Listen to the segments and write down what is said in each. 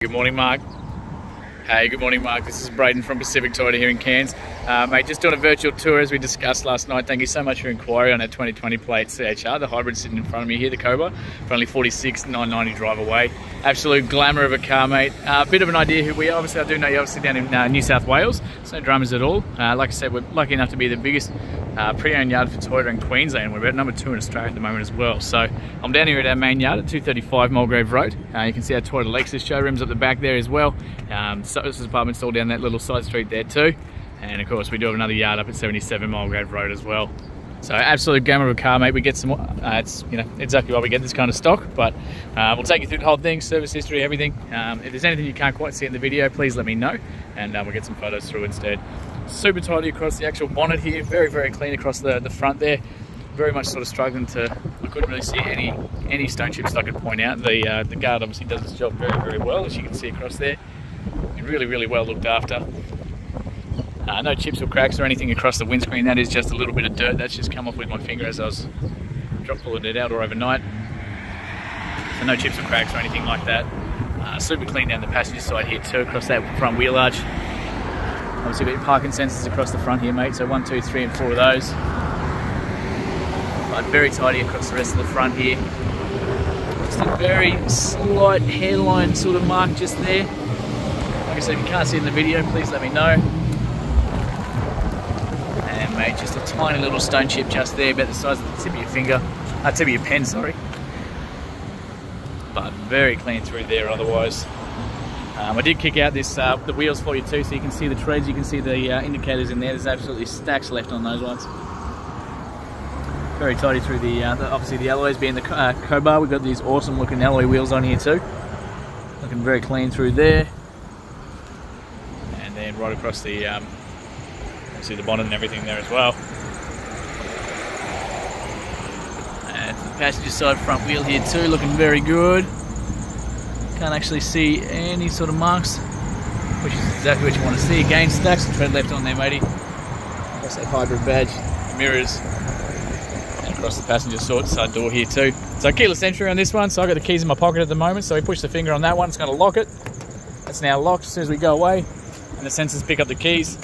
Good morning, Mark. Hey, good morning, Mark. This is Braden from Pacific Toyota here in Cairns. Mate, just doing a virtual tour as we discussed last night. Thank you so much for your inquiry on our 2020 plate CHR, the hybrid sitting in front of me here, the Koba, for only $46,990 drive away. Absolute glamour of a car, mate. A bit of an idea who we are. Obviously, I do know you're obviously down in New South Wales, so no dramas at all. Like I said, we're lucky enough to be the biggest pre-owned yard for Toyota in Queensland. We're about number 2 in Australia at the moment as well. So I'm down here at our main yard at 235 Mulgrave Road. You can see our Toyota Lexus showrooms up the back there as well. Services department's all down that little side street there too. And of course we do have another yard up at 77 Mulgrave Road as well. So absolute glamour of a car, mate. We get some, it's exactly why we get this kind of stock, but we'll take you through the whole thing, service history, everything. If there's anything you can't quite see in the video, please let me know, and we'll get some photos through instead. Super tidy across the actual bonnet here, very, very clean across the front there. Very much sort of struggling to, I couldn't really see any stone chips that I could point out. The guard obviously does its job very, very well, as you can see across there. Really, really well looked after. No chips or cracks or anything across the windscreen. That is just a little bit of dirt that's just come off with my finger as I was drop pulling it out or overnight. So no chips or cracks or anything like that. Super clean down the passenger side here too, across that front wheel arch. Obviously got your parking sensors across the front here, mate. So 1, 2, 3 and 4 of those. But very tidy across the rest of the front here. Just a very slight hairline sort of mark just there. Like I said, if you can't see it in the video, please let me know. And mate, just a tiny little stone chip just there, about the size of the tip of your finger. Tip of your pen, sorry. But very clean through there otherwise. I did kick out this the wheels for you too, so you can see the treads, you can see the indicators in there. There's absolutely stacks left on those ones. Very tidy through the obviously the alloys being the Koba. We've got these awesome looking alloy wheels on here too. Looking very clean through there. And then right across the see the bonnet and everything there as well. And the passenger side front wheel here too, looking very good. Can't actually see any sort of marks, which is exactly what you want to see. Again, stacks of tread left on there, matey. Across that hybrid badge, mirrors, and across the passenger side door here too. So keyless entry on this one, so I've got the keys in my pocket at the moment, so we push the finger on that one, it's going to lock it. That's now locked. As soon as we go away and the sensors pick up the keys,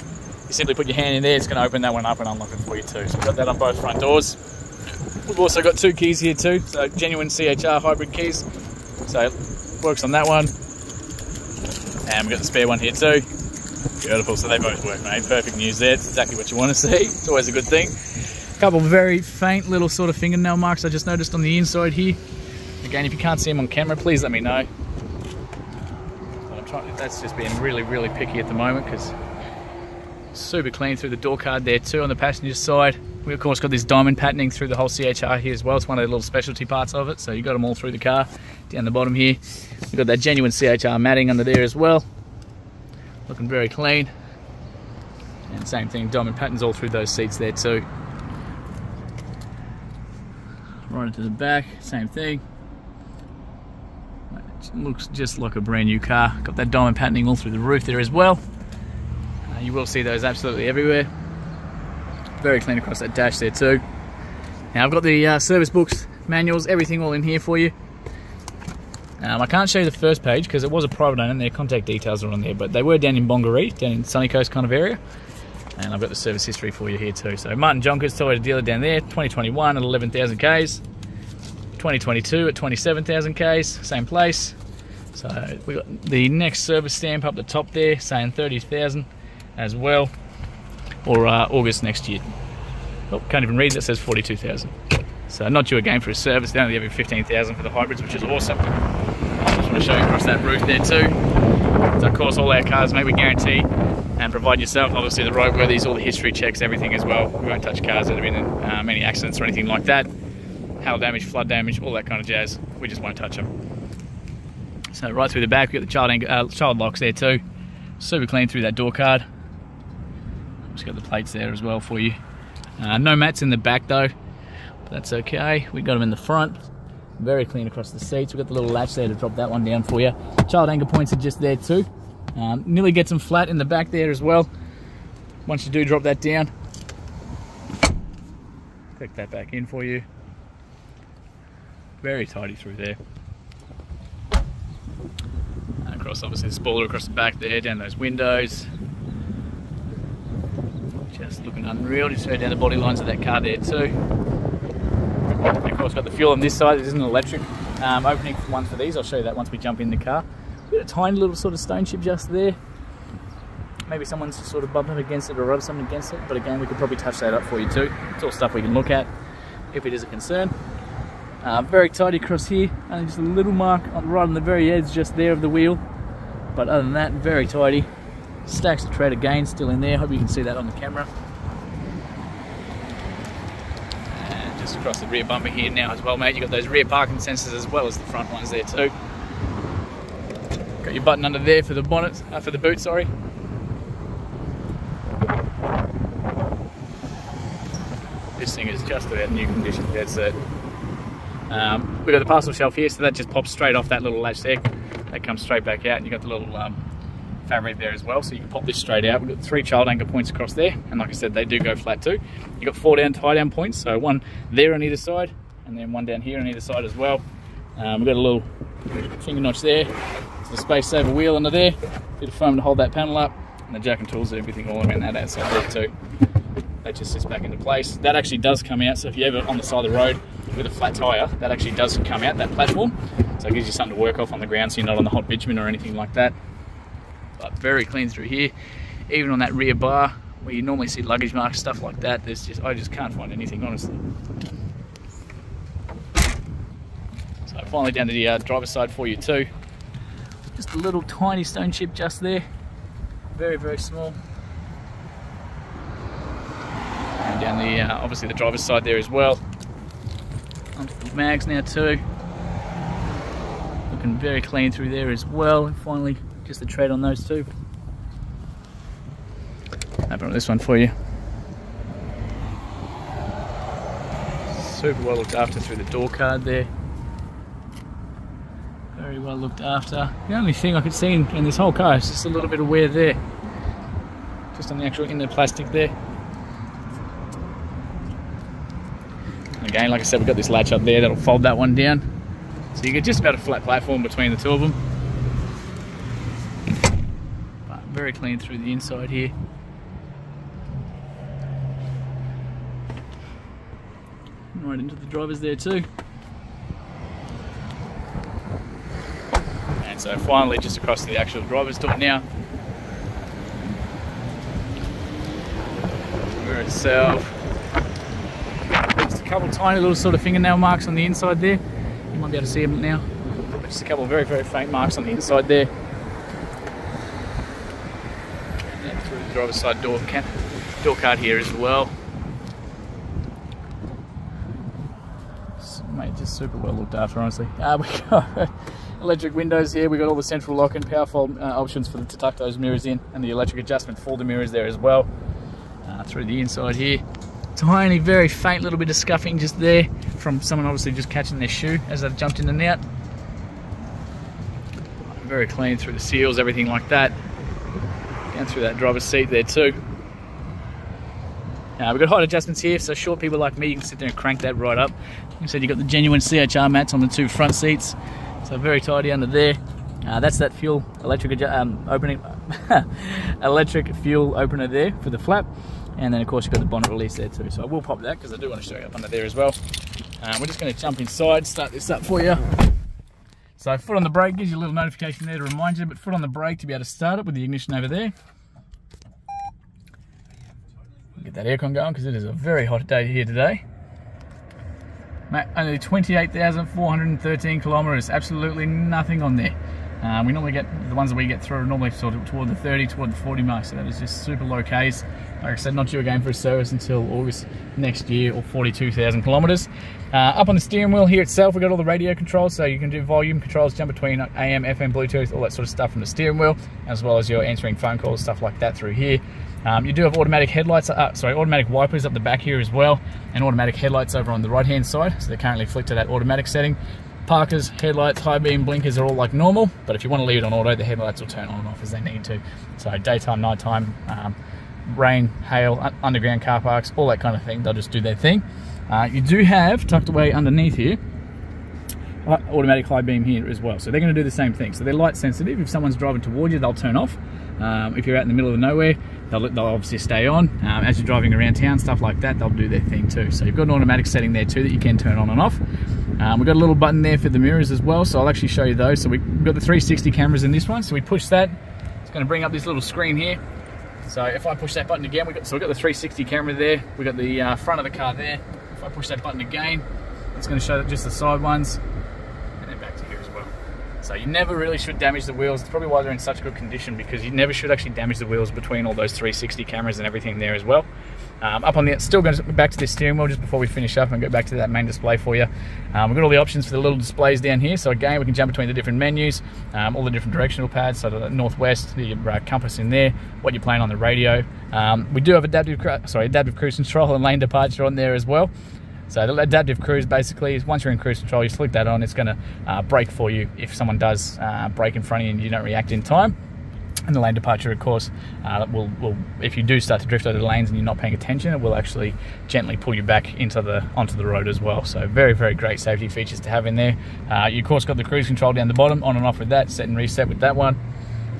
you simply put your hand in there, it's going to open that one up and unlock it for you too. So we've got that on both front doors. We've also got 2 keys here too, so genuine CHR hybrid keys. So works on that one, and we've got the spare one here too. Beautiful, so they both work, mate. Perfect news there. It's exactly what you want to see. It's always a good thing. A couple of very faint little sort of fingernail marks I just noticed on the inside here. Again, if you can't see them on camera, please let me know. That's just being really, really picky at the moment, because super clean through the door card there too on the passenger side. We of course got this diamond patterning through the whole CHR here as well. It's one of the little specialty parts of it, so you got them all through the car. Down the bottom here, we've got that genuine CHR matting under there as well. Looking very clean. And same thing, diamond patterns all through those seats there too. Right into the back, same thing. It looks just like a brand new car. Got that diamond patterning all through the roof there as well. You will see those absolutely everywhere. Very clean across that dash there too. Now I've got the service books, manuals, everything all in here for you. I can't show you the first page because it was a private owner and their contact details are on there, but they were down in Bongaree, down in Sunny Coast kind of area. And I've got the service history for you here too. So Martin Jonkers, Toyota dealer down there, 2021 at 11,000 Ks. 2022 at 27,000 Ks, same place. So we got the next service stamp up the top there saying 30,000 as well, or August next year. Oh, can't even read that, says 42,000. So not due again for a service, down to every 15,000 for the hybrids, which is awesome. I just want to show you across that roof there too. So of course all our cars, mate, we guarantee and provide yourself obviously the roadworthies, all the history checks, everything as well. We won't touch cars that have been in any accidents or anything like that. Hail damage, flood damage, all that kind of jazz. We just won't touch them. So right through the back, we've got the child locks there too. Super clean through that door card. Just got the plates there as well for you. No mats in the back though, but that's okay. We got them in the front. Very clean across the seats. We've got the little latch there to drop that one down for you. Child anchor points are just there too. Nearly gets them flat in the back there as well. Once you do drop that down, click that back in for you. Very tidy through there. across obviously the spoiler across the back there, down those windows. Just looking unreal, just straight down the body lines of that car there too. And of course got the fuel on this side. There's an electric opening one for these. I'll show you that once we jump in the car. We've got a tiny little sort of stone chip just there. Maybe someone's sort of bumped up against it or rubbed something against it, but again we could probably touch that up for you too. It's all stuff we can look at if it is a concern. Very tidy across here, only just a little mark right on the very edge just there of the wheel, but other than that very tidy. Stacks of tread again still in there. Hope you can see that on the camera. And just across the rear bumper here now as well, mate. You've got those rear parking sensors as well as the front ones there too. Got your button under there for the bonnet, for the boot, sorry. This thing is just about new condition, dead set. We've got the parcel shelf here, so that just pops straight off that little latch there. That comes straight back out, and you've got the little fabric there as well, so you can pop this straight out. We've got 3 child anchor points across there, and like I said, they do go flat too. You've got 4 tie down points, so 1 there on either side, and then 1 down here on either side as well. We've got a little finger notch there, so the space saver wheel under there, bit of foam to hold that panel up, and the jack and tools and everything all around that outside there too. That just sits back into place. That actually does come out, so if you're ever on the side of the road with a flat tyre, that actually does come out, that platform, so it gives you something to work off on the ground so you're not on the hot bitumen or anything like that. But very clean through here. Even on that rear bar where you normally see luggage marks, stuff like that, I just can't find anything, honestly. So finally down to the driver's side for you too. Just a little tiny stone chip just there, very, very small. And down the obviously the driver's side there as well. Onto the mags now too. Looking very clean through there as well. And finally just the tread on those two. Open up this one for you. Super well looked after through the door card there. Very well looked after. The only thing I could see in this whole car is just a little bit of wear there. Just on the actual inner plastic there. Again, like I said, we've got this latch up there that'll fold that one down. So you get just about a flat platform between the two of them. But very clean through the inside here. Right into the drivers there too. And so finally just across to the actual driver's door now. Mirror itself. Just a couple tiny little sort of fingernail marks on the inside there. You might be able to see them now. But just a couple of very, very faint marks on the inside there. And through the driver's side door card here as well. Mate, just super well looked after, honestly. We've got electric windows here. We've got all the central lock and powerful options for to tuck those mirrors in, and the electric adjustment for the mirrors there as well. Through the inside here, tiny, very faint little bit of scuffing just there from someone obviously just catching their shoe as they've jumped in and out. Very clean through the seals, everything like that. Down through that driver's seat there too. We've got height adjustments here, so short people like me, you can sit there and crank that right up. Like I said, you've got the genuine CHR mats on the 2 front seats, so very tidy under there. That's that fuel electric opening, electric fuel opener there for the flap, and then of course you've got the bonnet release there too. So I will pop that because I do want to show you up under there as well. We're just going to jump inside, start this up for you. So foot on the brake gives you a little notification there to remind you, but foot on the brake to be able to start it with the ignition over there. Get that aircon going because it is a very hot day here today. Mate, only 28,413 kilometres, absolutely nothing on there. We normally get, the ones that we get through are normally sort of toward the 30, toward the 40 mark, so that is just super low Ks. Like I said, not due again for a service until August next year, or 42,000 kilometres. Up on the steering wheel here itself, we've got all the radio controls, so you can do volume controls, jump between AM, FM, Bluetooth, all that sort of stuff from the steering wheel, as well as your answering phone calls, stuff like that through here. You do have automatic headlights, automatic wipers up the back here as well, and automatic headlights over on the right hand side, so they're currently flicked to that automatic setting. Parkers, headlights, high beam, blinkers are all like normal, but if you want to leave it on auto, the headlights will turn on and off as they need to. So daytime, nighttime, rain, hail, underground car parks, all that kind of thing, they'll just do their thing. You do have, tucked away underneath here, automatic high beam here as well. So they're going to do the same thing. So they're light sensitive. If someone's driving towards you, they'll turn off. If you're out in the middle of nowhere, they'll obviously stay on. As you're driving around town, stuff like that, they'll do their thing too. So you've got an automatic setting there too that you can turn on and off. We've got a little button there for the mirrors as well, so I'll actually show you those. So we've got the 360 cameras in this one, so we push that. It's going to bring up this little screen here. So if I push that button again, we've got the 360 camera there. We've got the front of the car there. If I push that button again, it's going to show just the side ones, and then back to here as well. So you never really should damage the wheels. It's probably why they're in such good condition, because you never should actually damage the wheels between all those 360 cameras and everything there as well. Up on the, still going to back to this steering wheel just before we finish up and go back to that main display for you. We've got all the options for the little displays down here. So again, we can jump between the different menus, all the different directional pads. So the northwest, the compass in there, what you're playing on the radio. We do have adaptive cruise control and lane departure on there as well. So the adaptive cruise basically is once you're in cruise control, you flick that on, it's going to brake for you if someone does brake in front of you and you don't react in time. And the lane departure, of course, will if you do start to drift out of the lanes and you're not paying attention, it will actually gently pull you back onto the road as well. So very, very great safety features to have in there. You, of course, got the cruise control down the bottom, on and off with that, set and reset with that one.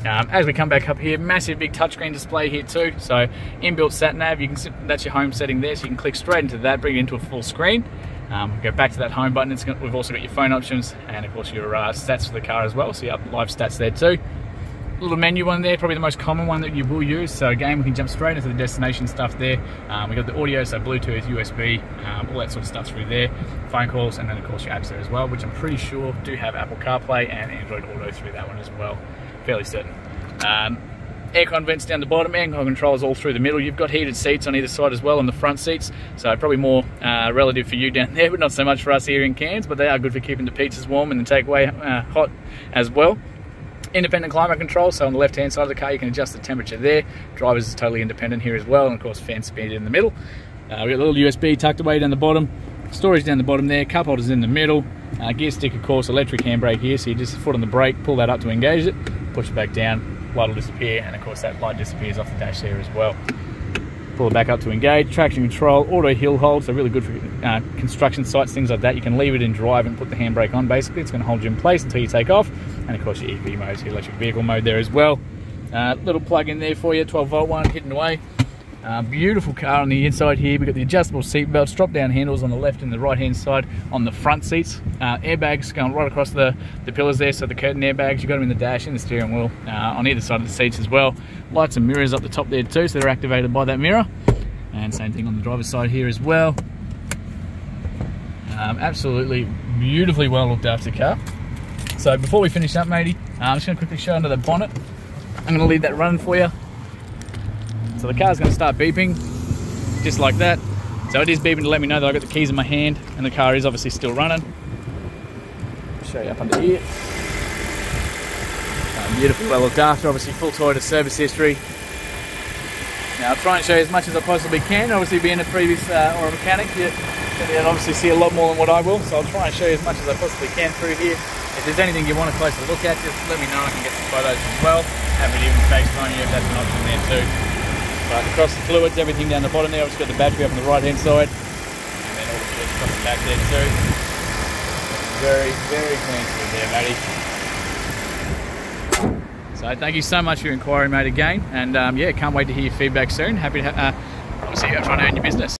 As we come back up here, massive big touchscreen display here too. So inbuilt sat nav, that's your home setting there, so you can click straight into that, bring it into a full screen. Go back to that home button. We've also got your phone options and of course your stats for the car as well. So you have live stats there too. Little menu one there, probably the most common one that you will use. So again, we can jump straight into the destination stuff there. We got the audio, so Bluetooth, USB, all that sort of stuff through there. Phone calls, and then of course your apps there as well, which I'm pretty sure do have Apple CarPlay and Android Auto through that one as well. Fairly certain. Aircon vents down the bottom, aircon controls all through the middle. You've got heated seats on either side as well on the front seats, so probably more relative for you down there, but not so much for us here in Cairns, but they are good for keeping the pizzas warm and the takeaway hot as well. Independent climate control, so on the left hand side of the car you can adjust the temperature there. Drivers is totally independent here as well, and of course fan speed in the middle. We've got a little USB tucked away down the bottom, storage down the bottom there, cup holders in the middle, gear stick of course, electric handbrake here, so you just foot on the brake, pull that up to engage it, push it back down, light will disappear, and of course that light disappears off the dash there as well. Pull it back up to engage, traction control, auto hill hold, so really good for construction sites, things like that. You can leave it in drive and put the handbrake on basically. It's going to hold you in place until you take off. And of course your EV mode, your electric vehicle mode there as well. Little plug in there for you, 12 volt one hidden away. Beautiful car on the inside here. We've got the adjustable seat belts, drop down handles on the left and the right hand side on the front seats. Airbags going right across the pillars there, so the curtain airbags, you've got them in the dash and the steering wheel on either side of the seats as well. Lights and mirrors up the top there too, so they're activated by that mirror. And same thing on the driver's side here as well. Absolutely beautifully well looked after car. So before we finish up, matey, I'm just going to quickly show under the bonnet. I'm going to leave that running for you. So the car's going to start beeping, just like that. So it is beeping to let me know that I've got the keys in my hand, and the car is obviously still running. I'll show you up under here. Beautifully well looked after, obviously full Toyota service history. Now I'll try and show you as much as I possibly can. Obviously being a previous or a mechanic, you'll obviously see a lot more than what I will, so I'll try and show you as much as I possibly can through here. If there's anything you want a closer look at, just let me know, I can get some photos as well. Have it even FaceTime you if that's an option there too. But across the fluids, everything down the bottom there, obviously got the battery up on the right hand side, and then all the fluids across the back there too. Very, very clean through there, matey. So thank you so much for your inquiry, mate, again, and yeah, can't wait to hear your feedback soon. Happy to obviously trying to earn your business.